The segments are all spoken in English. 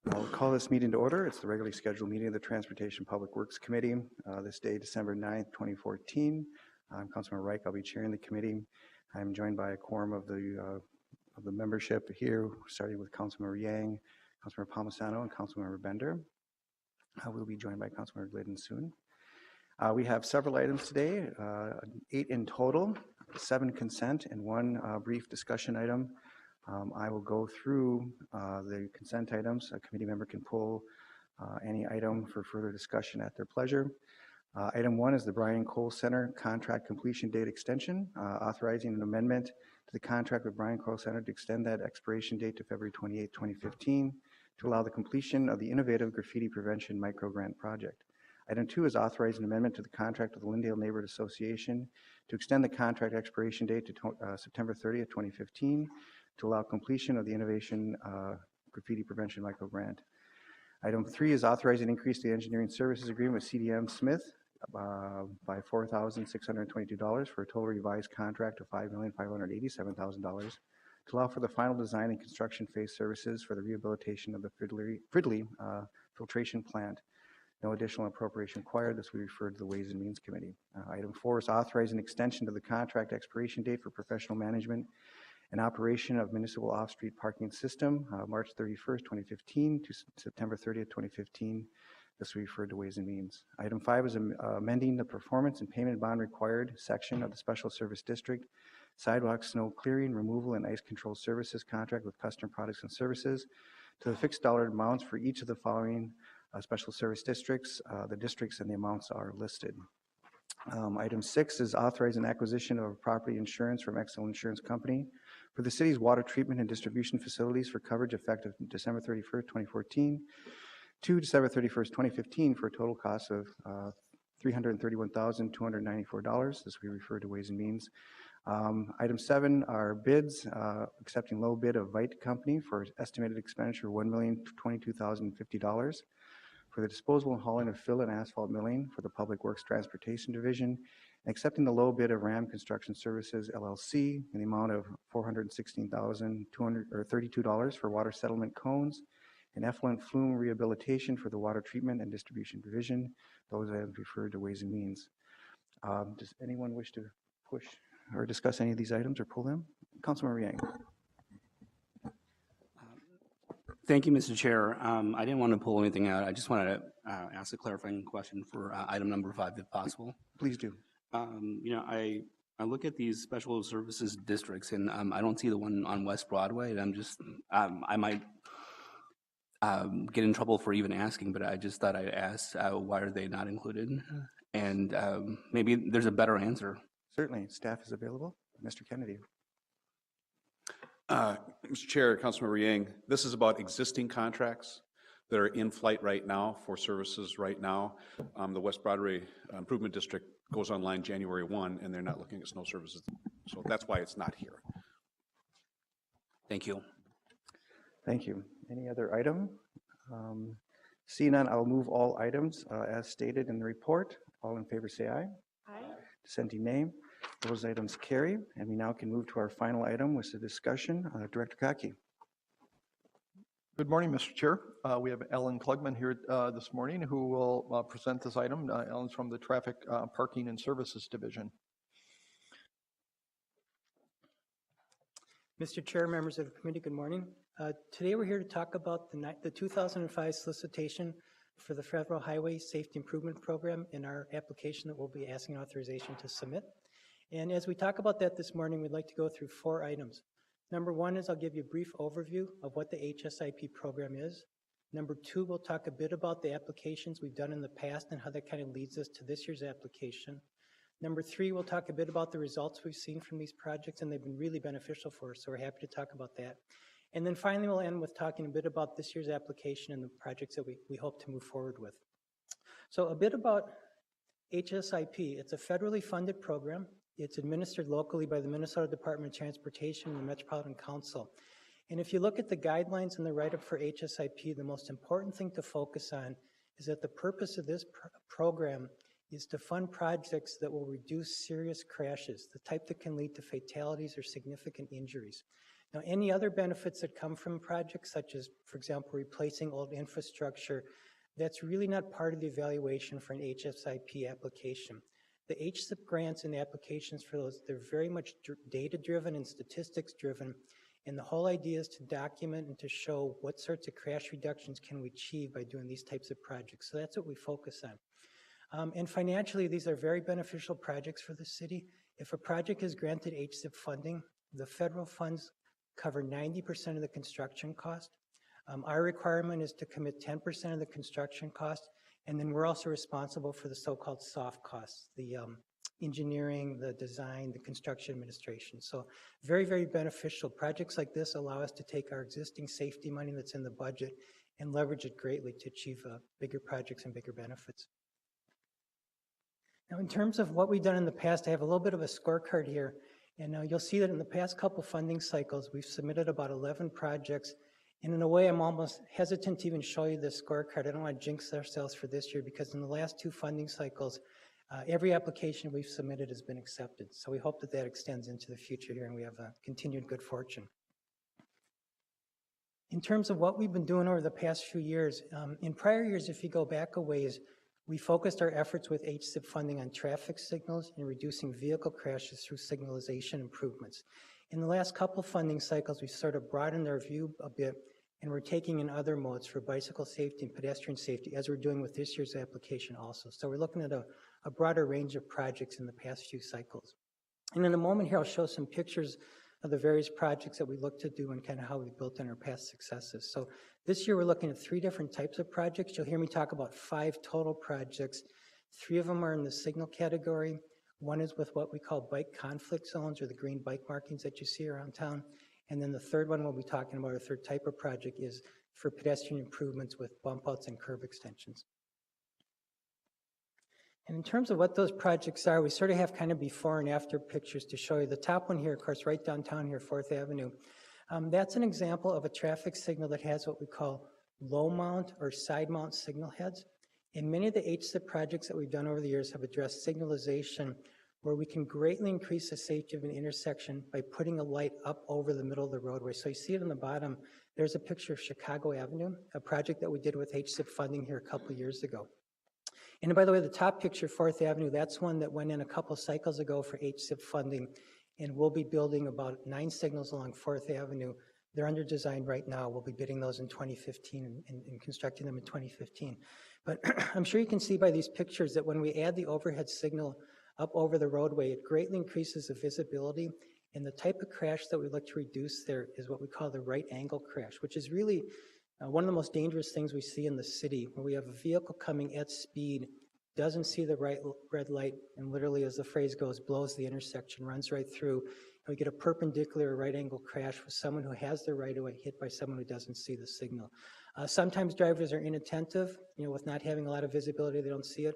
I'll call this meeting to order. It's the regularly scheduled meeting of the Transportation Public Works Committee. This day, December 9th, 2014. I'm Councilmember Reich. I'll be chairing the committee. I'm joined by a quorum of the membership here, starting with Councilmember Yang, Councilmember Palmisano, and Councilmember Bender. We'll be joined by Councilmember Glidden soon. We have several items today, 8 in total, 7 consent, and 1 brief discussion item. I will go through the consent items. A committee member can pull any item for further discussion at their pleasure. Item 1 is the Bryan Cole Center contract completion date extension, authorizing an amendment to the contract with Bryan Cole Center to extend that expiration date to February 28, 2015, to allow the completion of the innovative graffiti prevention microgrant project. Item 2 is authorizing an amendment to the contract with the Lyndale Neighborhood Association to extend the contract expiration date to September 30th, 2015, to allow completion of the innovation graffiti prevention microgrant. Item 3 is authorizing an increase to the engineering services agreement with CDM Smith by $4,622 for a total revised contract of $5,587,000 to allow for the final design and construction phase services for the rehabilitation of the Fridley filtration plant. No additional appropriation required. This will be referred to the Ways and Means Committee. Item 4 is authorizing extension to the contract expiration date for professional management and operation of municipal off-street parking system, March 31st, 2015 to September 30th, 2015. This will be referred to Ways and Means. Item 5 is amending the performance and payment bond required section of the Special Service District sidewalk snow clearing, removal, and ice control services contract with Custom Products and Services to the fixed dollar amounts for each of the following special service districts. The districts and the amounts are listed. Item 6 is authorizing acquisition of property insurance from Excellent Insurance Company for the city's water treatment and distribution facilities for coverage effective December 31st, 2014 to December 31st, 2015 for a total cost of $331,294. This will be referred to Ways and Means. Item 7 are bids, accepting low bid of Vite Company for estimated expenditure of $1,022,050 for the disposal and hauling of fill and asphalt milling for the Public Works Transportation Division, and accepting the low bid of Ram Construction Services LLC in the amount of $416,232 for water settlement cones and effluent flume rehabilitation for the Water Treatment and Distribution Division. Those items referred to Ways and Means. Does anyone wish to push or discuss any of these items or pull them? Councilmember Yang. Thank you, Mr. Chair. I didn't want to pull anything out. I just wanted to ask a clarifying question for item number 5, if possible. Please do. I look at these special services districts, and I don't see the one on West Broadway, and I'm just, I might get in trouble for even asking, but I just thought I'd ask, why are they not included? And maybe there's a better answer. Certainly. Staff is available. Mr. Kennedy. Mr. Chair, Councilmember Yang, this is about existing contracts that are in flight right now for services right now. The West Broadway Improvement District goes online January 1, and they're not looking at snow services. So that's why it's not here. Thank you. Thank you. Any other item? Seeing none, I'll move all items as stated in the report. All in favor say aye. Aye. Dissenting nay. Those items carry, and we now can move to our final item, which is the discussion. Director Kaki. Good morning, Mr. Chair. We have Ellen Klugman here this morning who will present this item. Ellen's from the Traffic Parking and Services Division. Mr. Chair, members of the committee, good morning. Today we're here to talk about the 2005 solicitation for the Federal Highway Safety Improvement Program in our application that we'll be asking authorization to submit. And as we talk about that this morning, we'd like to go through 4 items. Number 1 is I'll give you a brief overview of what the HSIP program is. Number 2, we'll talk a bit about the applications we've done in the past and how that kind of leads us to this year's application. Number 3, we'll talk a bit about the results we've seen from these projects, and they've been really beneficial for us, so we're happy to talk about that. And then finally, we'll end with talking a bit about this year's application and the projects that we hope to move forward with. So a bit about HSIP. It's a federally funded program. It's administered locally by the Minnesota Department of Transportation and the Metropolitan Council. And if you look at the guidelines and the write-up for HSIP, the most important thing to focus on is that the purpose of this program is to fund projects that will reduce serious crashes, the type that can lead to fatalities or significant injuries. Now, any other benefits that come from projects, such as, for example, replacing old infrastructure, that's really not part of the evaluation for an HSIP application. The HSIP grants and applications for those, they're very much data-driven and statistics-driven, and the whole idea is to document and to show what sorts of crash reductions can we achieve by doing these types of projects. So that's what we focus on. And financially, these are very beneficial projects for the city. If a project is granted HSIP funding, the federal funds cover 90% of the construction cost. Our requirement is to commit 10% of the construction cost, and then we're also responsible for the so-called soft costs, the engineering, the design, the construction administration. So very, very beneficial. Projects like this allow us to take our existing safety money that's in the budget and leverage it greatly to achieve bigger projects and bigger benefits. Now, in terms of what we've done in the past, I have a little bit of a scorecard here, and you'll see that in the past couple funding cycles, we've submitted about 11 projects. And in a way, I'm almost hesitant to even show you this scorecard. I don't want to jinx ourselves for this year because in the last 2 funding cycles, every application we've submitted has been accepted. So we hope that that extends into the future here and we have continued good fortune. In terms of what we've been doing over the past few years, in prior years, if you go back a ways, we focused our efforts with HSIP funding on traffic signals and reducing vehicle crashes through signalization improvements. In the last couple funding cycles, we sort of broadened our view a bit, and we're taking in other modes for bicycle safety and pedestrian safety, as we're doing with this year's application also. So we're looking at a broader range of projects in the past few cycles. And in a moment here, I'll show some pictures of the various projects that we look to do and kind of how we built on our past successes. So this year, we're looking at 3 different types of projects. You'll hear me talk about 5 total projects. 3 of them are in the signal category. One is with what we call bike conflict zones, or the green bike markings that you see around town. And then the third one we'll be talking about, our third type of project, is for pedestrian improvements with bump outs and curb extensions. And in terms of what those projects are, we sort of have kind of before and after pictures to show you. The top one here, of course, right downtown here, 4th Avenue, that's an example of a traffic signal that has what we call low mount or side mount signal heads. And many of the HSIP projects that we've done over the years have addressed signalization where we can greatly increase the safety of an intersection by putting a light up over the middle of the roadway. So you see it on the bottom, there's a picture of Chicago Avenue, a project that we did with HSIP funding here a couple of years ago. And by the way, the top picture, 4th Avenue, that's one that went in a couple cycles ago for HSIP funding, and we'll be building about 9 signals along 4th Avenue. They're under design right now. We'll be bidding those in 2015 and constructing them in 2015. But I'm sure you can see by these pictures that when we add the overhead signal up over the roadway, it greatly increases the visibility, and the type of crash that we look to reduce there is what we call the right angle crash, which is really one of the most dangerous things we see in the city, where we have a vehicle coming at speed, doesn't see the right red light, and literally, as the phrase goes, blows the intersection, runs right through, and we get a perpendicular right angle crash with someone who has the right of way hit by someone who doesn't see the signal. Sometimes drivers are inattentive, with not having a lot of visibility, they don't see it.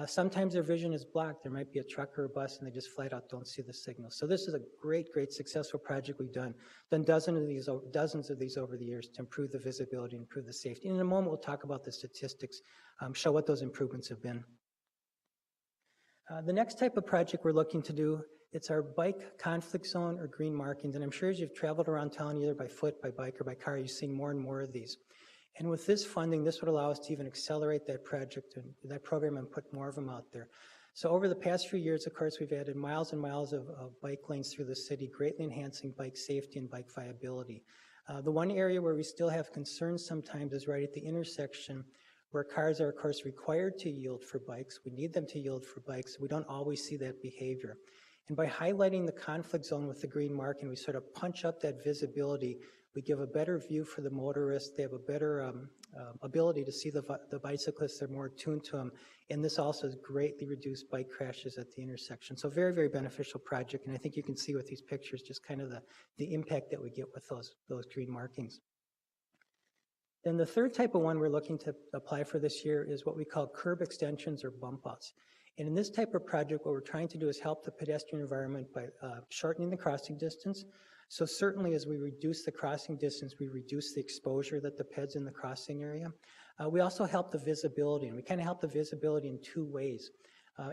Sometimes their vision is blocked. There might be a truck or a bus and they just flat out don't see the signal. So this is a great, great successful project we've done dozens of these over the years to improve the visibility and improve the safety. And in a moment, we'll talk about the statistics, show what those improvements have been. The next type of project we're looking to do, it's our bike conflict zone or green markings. And I'm sure as you've traveled around town, either by foot, by bike, or by car, you've seen more and more of these. And with this funding, this would allow us to even accelerate that project and that program and put more of them out there. So over the past few years, of course, we've added miles and miles of bike lanes through the city, greatly enhancing bike safety and bike viability. The one area where we still have concerns sometimes is right at the intersection, where cars are, of course, required to yield for bikes. We need them to yield for bikes. We don't always see that behavior. And by highlighting the conflict zone with the green marking, we sort of punch up that visibility. We give a better view for the motorists. They have a better ability to see the bicyclists. They're more attuned to them. And this also has greatly reduced bike crashes at the intersection. So very, very beneficial project. And I think you can see with these pictures just kind of the impact that we get with those green markings. Then the third type of one we're looking to apply for this year is what we call curb extensions or bump outs. And in this type of project, what we're trying to do is help the pedestrian environment by shortening the crossing distance. So certainly as we reduce the crossing distance, we reduce the exposure that the ped's in the crossing area. We also help the visibility, and we kind of help the visibility in 2 ways.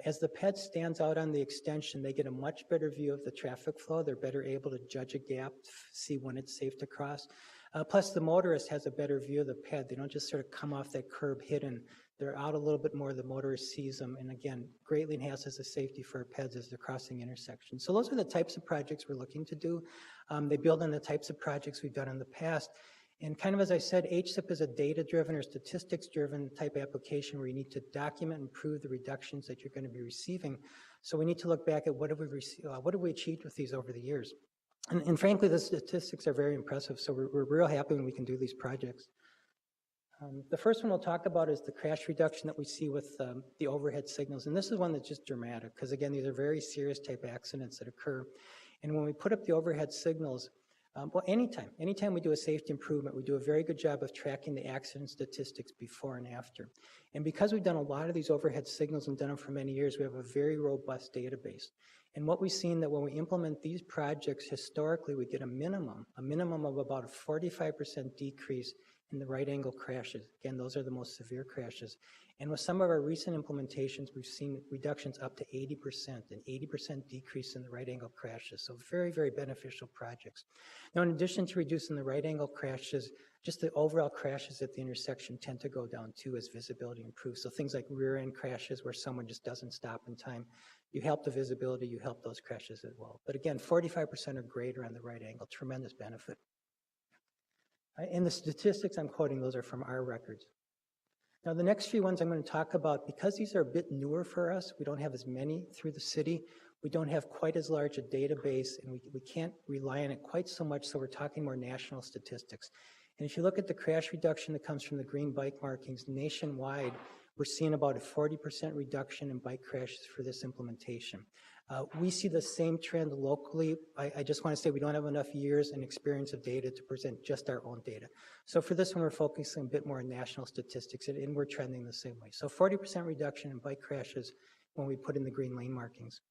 As the PED stands out on the extension, they get a much better view of the traffic flow. They're better able to judge a gap, see when it's safe to cross. Plus, the motorist has a better view of the PED. They don't just sort of come off that curb hidden. They're out a little bit more, the motorist sees them, and again, greatly enhances the safety for our PEDs as they're crossing intersections. So those are the types of projects we're looking to do. They build on the types of projects we've done in the past. And kind of as I said, HSIP is a data-driven or statistics-driven type application where you need to document and prove the reductions that you're going to be receiving. So we need to look back at what have we achieved with these over the years. And frankly, the statistics are very impressive, so we're real happy when we can do these projects. The first one we'll talk about is the crash reduction that we see with the overhead signals. And this is one that's just dramatic because, again, these are very serious type accidents that occur. And when we put up the overhead signals, well, anytime we do a safety improvement, we do a very good job of tracking the accident statistics before and after. And because we've done a lot of these overhead signals and done them for many years, we have a very robust database. And what we've seen that when we implement these projects, historically, we get a minimum of about a 45% decrease in the right angle crashes. Again, those are the most severe crashes. And with some of our recent implementations, we've seen reductions up to 80%, an 80% decrease in the right angle crashes. So very, very beneficial projects. Now, in addition to reducing the right angle crashes, just the overall crashes at the intersection tend to go down too as visibility improves. So things like rear end crashes where someone just doesn't stop in time, you help the visibility, you help those crashes as well. But again, 45% or greater on the right angle, tremendous benefit. And the statistics I'm quoting, those are from our records. Now, the next few ones I'm going to talk about, because these are a bit newer for us, we don't have as many through the city, we don't have quite as large a database, and we can't rely on it quite so much, so we're talking more national statistics. And if you look at the crash reduction that comes from the green bike markings nationwide, we're seeing about a 40% reduction in bike crashes for this implementation. We see the same trend locally. I just want to say we don't have enough years and experience of data to present just our own data. So for this one, we're focusing a bit more on national statistics, and we're trending the same way. So 40% reduction in bike crashes when we put in the green lane markings.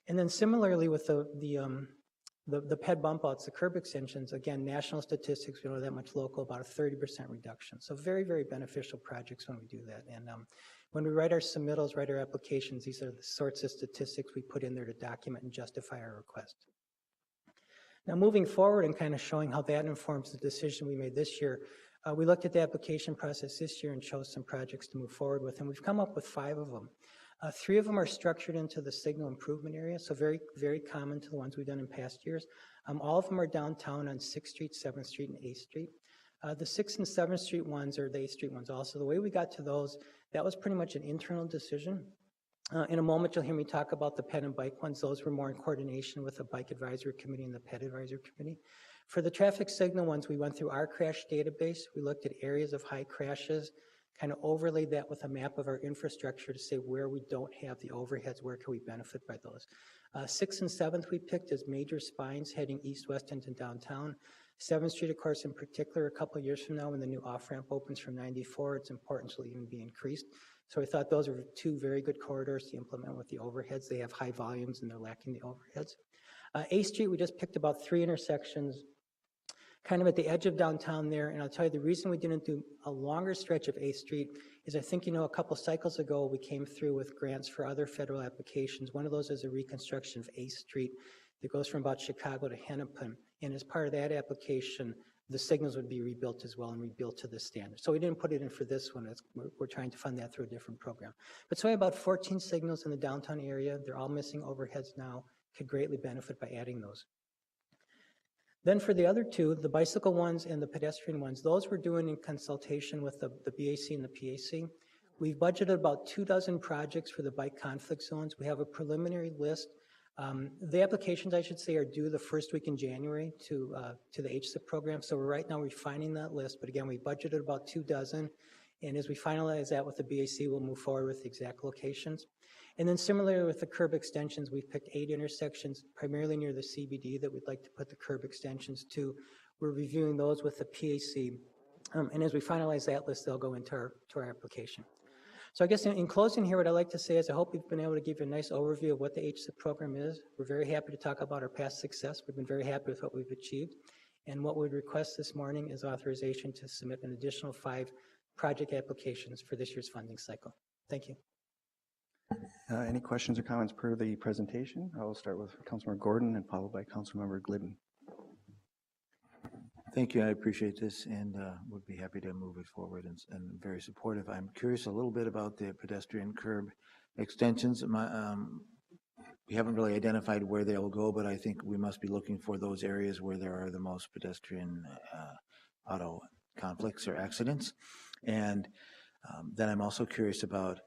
And then similarly with the PED bump outs, the curb extensions, again, national statistics, we don't have that much local, about a 30% reduction. So very, very beneficial projects when we do that. And when we write our submittals, write our applications, these are the sorts of statistics we put in there to document and justify our request. Now moving forward and kind of showing how that informs the decision we made this year, we looked at the application process this year and chose some projects to move forward with, and we've come up with 5 of them. 3 of them are structured into the signal improvement area, so very, very common to the ones we've done in past years. All of them are downtown on 6th Street, 7th Street, and 8th Street. The 6th and 7th Street ones are the 8th Street ones also. The way we got to those, that was pretty much an internal decision. In a moment, you'll hear me talk about the PED and bike ones. Those were more in coordination with the Bike Advisory Committee and the PED Advisory Committee. For the traffic signal ones, we went through our crash database. We looked at areas of high crashes, kind of overlaid that with a map of our infrastructure to say where we don't have the overheads, where can we benefit by those. 6th and 7th we picked as major spines heading east-west into downtown. 7th Street, of course, in particular, a couple of years from now when the new off-ramp opens from 94, its importance will even be increased. So we thought those are 2 very good corridors to implement with the overheads. They have high volumes and they're lacking the overheads. 8th Street, we just picked about 3 intersections kind of at the edge of downtown there. And I'll tell you the reason we didn't do a longer stretch of 8th Street is I think, a couple cycles ago, we came through with grants for other federal applications. One of those is a reconstruction of 8th Street that goes from about Chicago to Hennepin. And as part of that application, the signals would be rebuilt as well and rebuilt to this standard. So we didn't put it in for this one. We're trying to fund that through a different program. But so we have about 14 signals in the downtown area. They're all missing overheads now. Could greatly benefit by adding those. Then for the other 2, the bicycle ones and the pedestrian ones, those we're doing in consultation with the BAC and the PAC. We've budgeted about 24 projects for the bike conflict zones. We have a preliminary list. The applications, I should say, are due the first week in January to the HSIP program. So we're right now refining that list. But again, we budgeted about 24. And as we finalize that with the BAC, we'll move forward with the exact locations. And then similarly with the curb extensions, we've picked 8 intersections, primarily near the CBD, that we'd like to put the curb extensions to. We're reviewing those with the PAC. And as we finalize that list, they'll go into our application. So I guess in closing here, what I'd like to say is I hope we've been able to give you a nice overview of what the HSIP program is. We're very happy to talk about our past success. We've been very happy with what we've achieved. And what we'd request this morning is authorization to submit an additional 5 project applications for this year's funding cycle. Thank you. Any questions or comments per the presentation? I will start with Councilmember Gordon and followed by Councilmember Glidden. Thank you. I appreciate this and would be happy to move it forward and very supportive. I'm curious a little bit about the pedestrian curb extensions. We haven't really identified where they will go, but I think we must be looking for those areas where there are the most pedestrian auto conflicts or accidents. And then I'm also curious about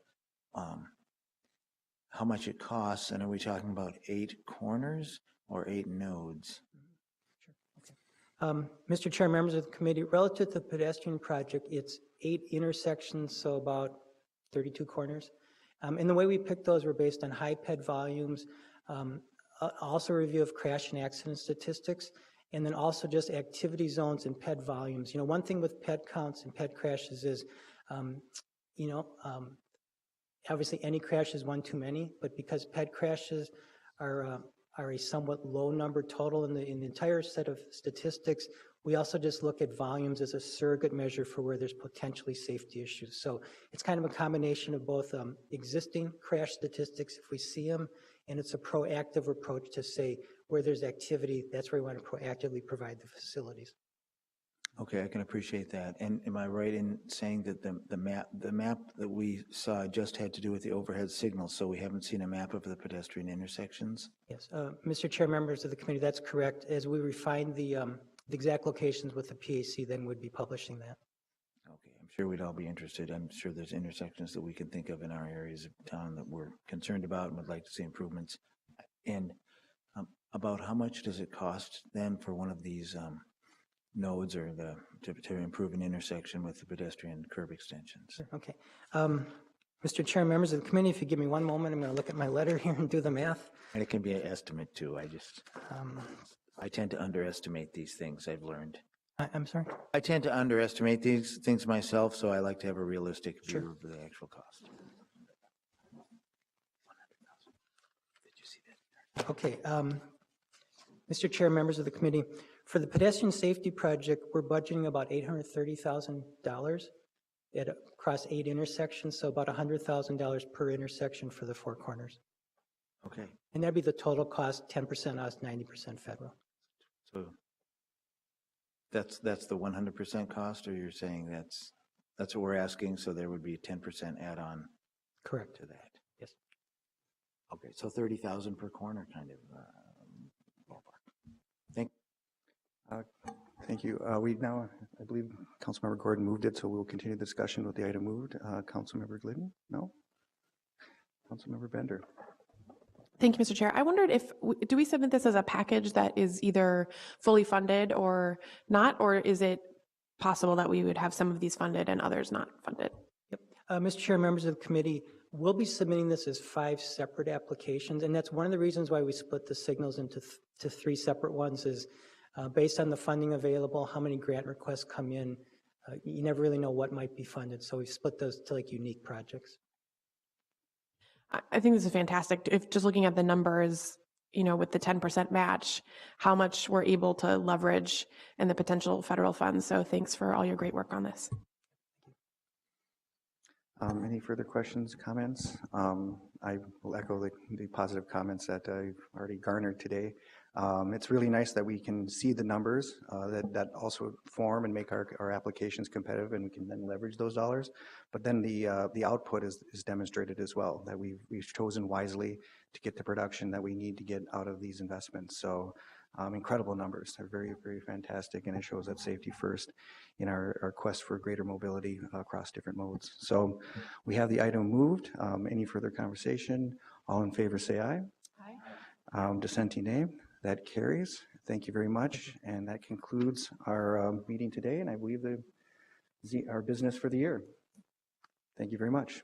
how much it costs, and are we talking about 8 corners or 8 nodes? Mr. Chair, members of the committee, relative to the pedestrian project, it's 8 intersections, so about 32 corners. And the way we picked those were based on high PED volumes, also a review of crash and accident statistics, and then also just activity zones and PED volumes. You know, one thing with PED counts and PED crashes is, obviously any crash is one too many, but because PED crashes are a somewhat low number total in the entire set of statistics, we also just look at volumes as a surrogate measure for where there's potentially safety issues. So it's kind of a combination of both existing crash statistics, if we see them, and it's a proactive approach to say where there's activity, that's where we want to proactively provide the facilities. Okay, I can appreciate that. And am I right in saying that the map that we saw just had to do with the overhead signals, so we haven't seen a map of the pedestrian intersections? Yes, Mr. Chair, members of the committee, that's correct. As we refine the exact locations with the PAC, then we'd be publishing that. Okay, I'm sure we'd all be interested. I'm sure there's intersections that we can think of in our areas of town that we're concerned about and would like to see improvements. And about how much does it cost then for one of these nodes or to improve an intersection with the pedestrian curb extensions? Okay. Mr. Chair, members of the committee, if you give me one moment, I'm going to look at my letter here and do the math. And it can be an estimate too. I tend to underestimate these things, I've learned. I'm sorry? I tend to underestimate these things myself, so I like to have a realistic view Sure. of the actual cost. Did you see that? Okay. Mr. Chair, members of the committee, for the pedestrian safety project, we're budgeting about $830,000 across 8 intersections, so about $100,000 per intersection for the 4 corners. Okay, And that'd be the total cost, 10% us, 90% federal. so that's the 100% cost, or you're saying that's what we're asking, so there would be a 10% add-on Correct. to that? Yes. Okay, so 30,000 per corner kind of ballpark. Thank you. We now, I believe Councilmember Gordon moved it, so we'll continue the discussion with the item moved. Councilmember Glidden? No? Councilmember Bender? Thank you, Mr. Chair. I wondered do we submit this as a package that is either fully funded or not, or is it possible that we would have some of these funded and others not funded? Yep. Mr. Chair, members of the committee, we'll be submitting this as 5 separate applications, and that's one of the reasons why we split the signals into 3 separate ones is based on the funding available, how many grant requests come in, you never really know what might be funded, so we've split those to like unique projects. I think this is fantastic. If just looking at the numbers, with the 10% match, how much we're able to leverage and the potential federal funds. So thanks for all your great work on this. Any further questions, comments? I will echo the positive comments that I've already garnered today. It's really nice that we can see the numbers that also form and make our applications competitive, and we can then leverage those dollars. But then the output is demonstrated as well, that we've chosen wisely to get the production that we need to get out of these investments. So incredible numbers. They're very, very fantastic, and it shows that safety first in our quest for greater mobility across different modes. So we have the item moved. Any further conversation? All in favor say aye. Aye. Dissenting nay. That carries. Thank you very much. And that concludes our meeting today, and I believe our business for the year. Thank you very much.